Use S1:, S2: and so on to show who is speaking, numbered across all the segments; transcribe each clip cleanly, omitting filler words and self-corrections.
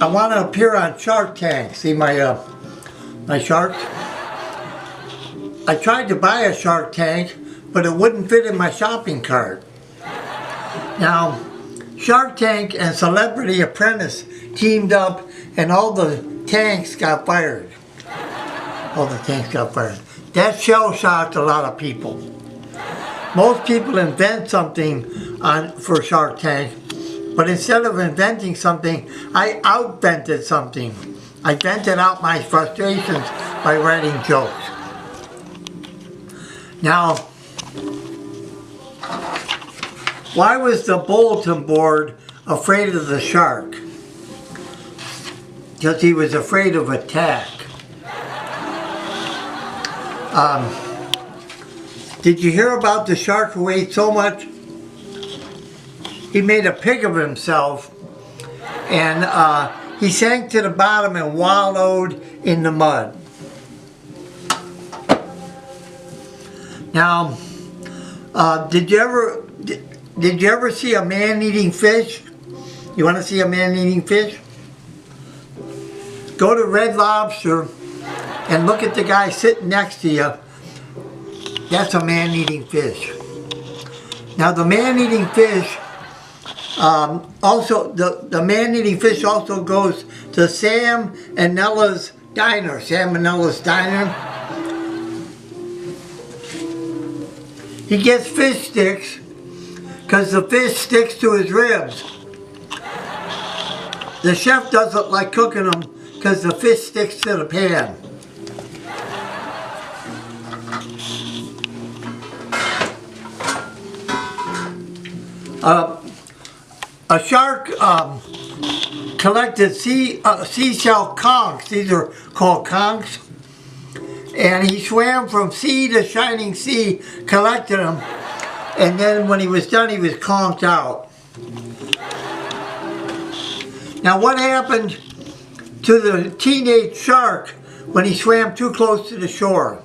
S1: I want to appear on Shark Tank. See my my sharks? I tried to buy a Shark Tank, but it wouldn't fit in my shopping cart. Now, Shark Tank and Celebrity Apprentice teamed up, and all the tanks got fired. All the tanks got fired. That shell-shocked a lot of people. Most people invent something for Shark Tank, but instead of inventing something, I outvented something. I vented out my frustrations by writing jokes. Now, why was the bulletin board afraid of the shark? Because he was afraid of attack. Did you hear about the shark who ate so much? He made a pig of himself, and he sank to the bottom and wallowed in the mud. Now, did you ever see a man-eating fish? You want to see a man-eating fish? Go to Red Lobster and look at the guy sitting next to you. That's a man-eating fish. Now the man-eating fish the man-eating fish also goes to Sam and Nella's Diner. Sam and Nella's Diner. He gets fish sticks because the fish sticks to his ribs. The chef doesn't like cooking them because the fish sticks to the pan. A shark collected seashell conchs. These are called conchs. And he swam from sea to shining sea, collected them, and then when he was done, he was conked out. Now what happened to the teenage shark when he swam too close to the shore?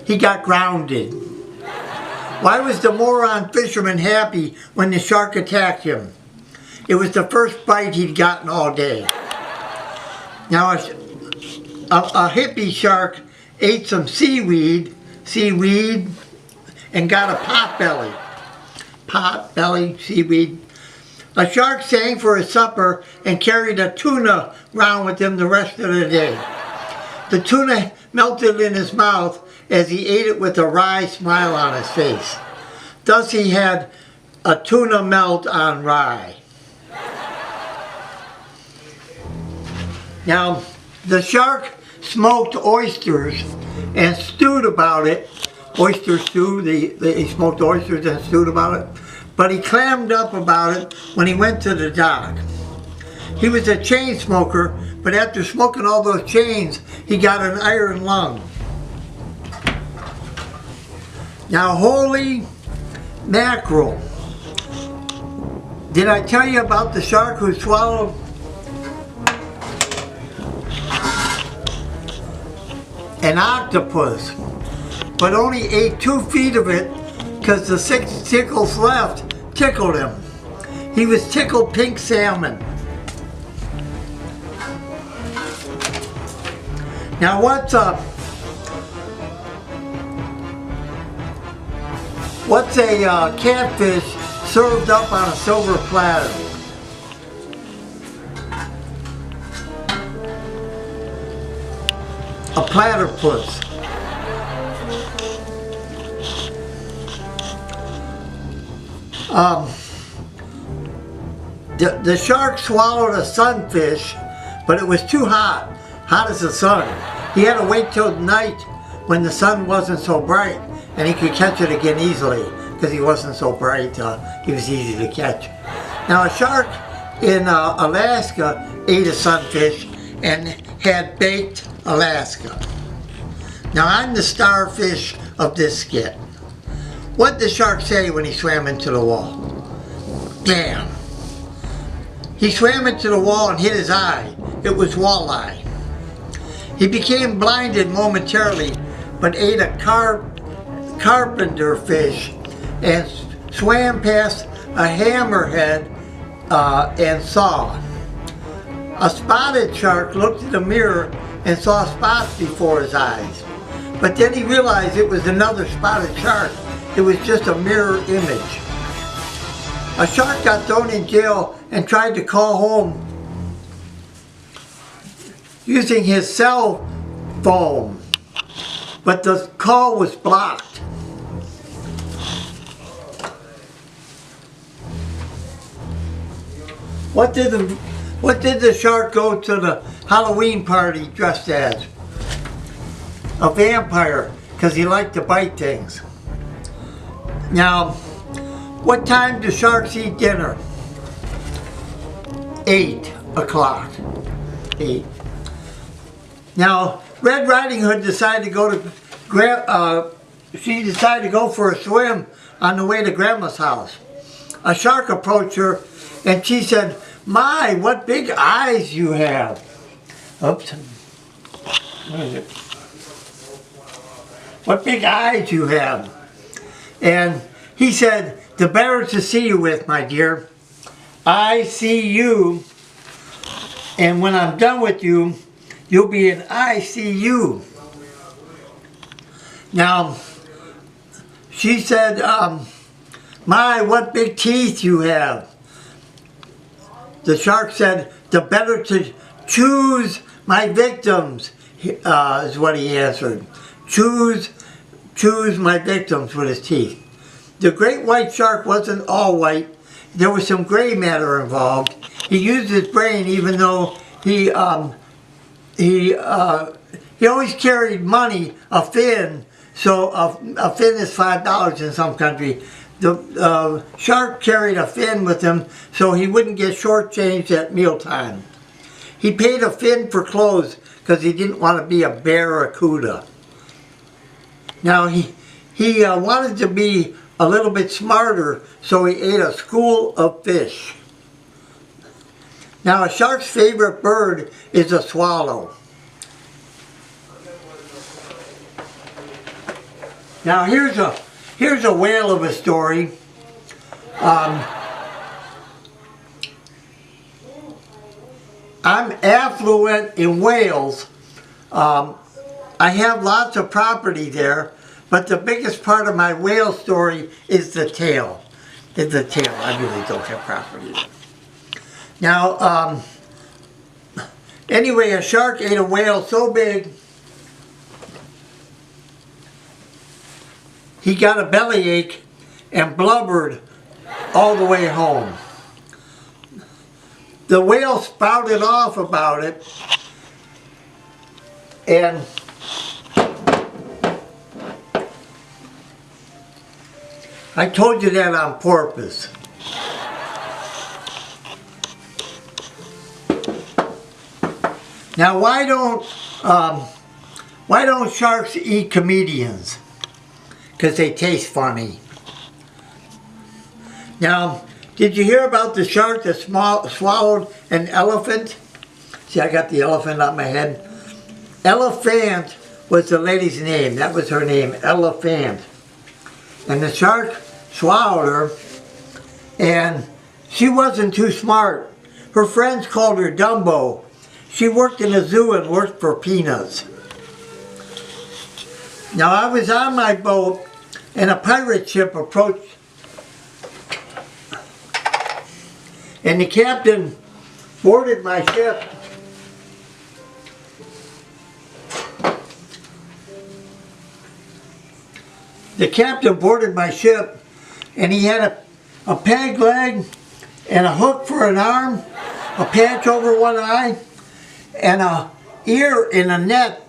S1: He got grounded. Why was the moron fisherman happy when the shark attacked him? It was the first bite he'd gotten all day. Now a hippie shark ate some seaweed, and got a pot belly seaweed. A shark sang for his supper and carried a tuna round with him the rest of the day. The tuna melted in his mouth as he ate it with a wry smile on his face. Thus he had a tuna melt on rye. Now, the shark smoked oysters and stewed about it. Oyster stew, he smoked oysters and stewed about it. But he clammed up about it when he went to the dock. He was a chain smoker, but after smoking all those chains, he got an iron lung. Now, holy mackerel. Did I tell you about the shark who swallowed an octopus, but only ate 2 feet of it because the 6 tickles left tickled him. He was tickled pink salmon. Now what's a catfish served up on a silver platter? A platypus. The shark swallowed a sunfish, but it was too hot as the sun. He had to wait till night when the sun wasn't so bright, and he could catch it again easily because he wasn't so bright. He was easy to catch. Now a shark in Alaska ate a sunfish and had baked Alaska. Now I'm the starfish of this skit. What did the shark say when he swam into the wall? Bam! He swam into the wall and hit his eye. It was walleye. He became blinded momentarily, but ate a carpenter fish and swam past a hammerhead and saw. A spotted shark looked in the mirror and saw spots before his eyes. But then he realized it was another spotted shark. It was just a mirror image. A shark got thrown in jail and tried to call home using his cell phone, but the call was blocked. What did the shark go to the Halloween party dressed as? A vampire, because he liked to bite things. Now, what time do sharks eat dinner? 8 o'clock. 8. Now, Red Riding Hood decided to go for a swim on the way to Grandma's house. A shark approached her and she said, "My, what big eyes you have." Oops. Where is it? "What big eyes you have." And he said, "The better to see you with, my dear. I see you, and when I'm done with you, you'll be in ICU." Now, she said, "My, what big teeth you have." The shark said, "The better to choose my victims," is what he answered. Choose my victims with his teeth. The great white shark wasn't all white. There was some gray matter involved. He used his brain, even though he always carried money, a fin. So a fin is $5 in some country. The shark carried a fin with him so he wouldn't get shortchanged at mealtime. He paid a fin for clothes because he didn't want to be a barracuda. Now he wanted to be a little bit smarter, so he ate a school of fish. Now a shark's favorite bird is a swallow. Now here's a whale of a story. I'm affluent in Wales. I have lots of property there, but the biggest part of my whale story is the tail. I really don't have property there. Now, anyway, a shark ate a whale so big he got a bellyache and blubbered all the way home. The whale spouted off about it, and I told you that on purpose. Now, why don't sharks eat comedians? Because they taste funny. Now, did you hear about the shark that swallowed an elephant? See, I got the elephant on my head. Elephant was the lady's name. That was her name, Elephant. And the shark swallowed her, and she wasn't too smart. Her friends called her Dumbo. She worked in a zoo and worked for peanuts. Now, I was on my boat, and a pirate ship approached, and the captain boarded my ship. The captain boarded my ship, and he had a peg leg and a hook for an arm, a patch over one eye, and a ear in a net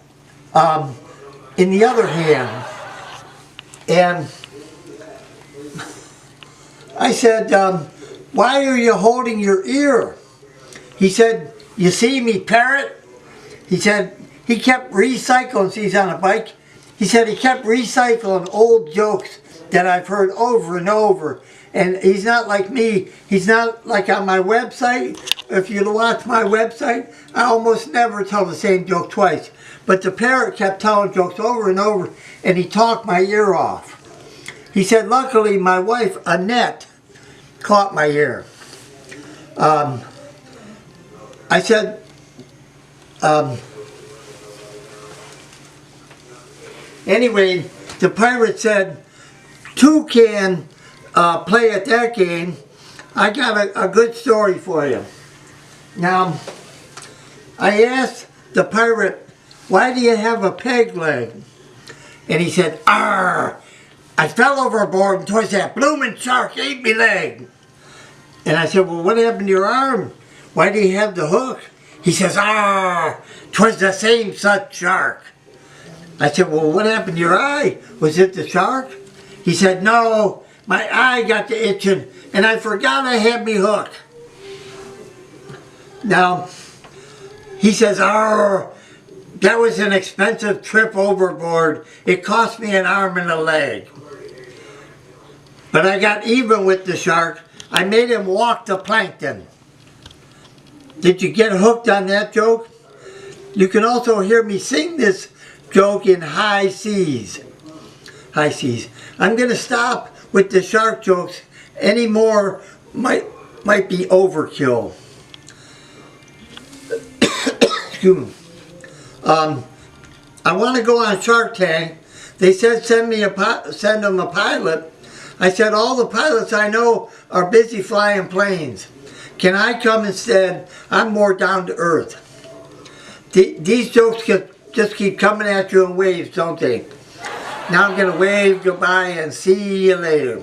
S1: in the other hand. And I said, "Why are you holding your ear?" He said, "You see me, parrot?" He said he kept recycling, see, he's on a bike. He said he kept recycling old jokes that I've heard over and over. And he's not like me. He's not like on my website. If you watch my website, I almost never tell the same joke twice. But the parrot kept telling jokes over and over, and he talked my ear off. He said, luckily, my wife, Annette, caught my ear. I I said, anyway, the pirate said, two can play at that game. I got a good story for you. Now, I asked the pirate, why do you have a peg leg? And he said, "Arr, I fell overboard and 'twas that bloomin' shark ate me leg." And I said, well, what happened to your arm? Why do you have the hook? He says, "Arr, 'twas the same such shark." I said, well, what happened to your eye? Was it the shark? He said, no, my eye got to itching and I forgot I had me hook. Now, he says, "Arr, that was an expensive trip overboard. It cost me an arm and a leg. But I got even with the shark. I made him walk the plankton." Did you get hooked on that joke? You can also hear me sing this joke in high seas. High seas. I'm going to stop with the shark jokes. Any more might be overkill. Excuse me. I want to go on Shark Tank. They said send them a pilot. I said all the pilots I know are busy flying planes. Can I come instead? I'm more down to earth. These jokes just keep coming at you in waves, don't they? Now I'm going to wave goodbye and see you later.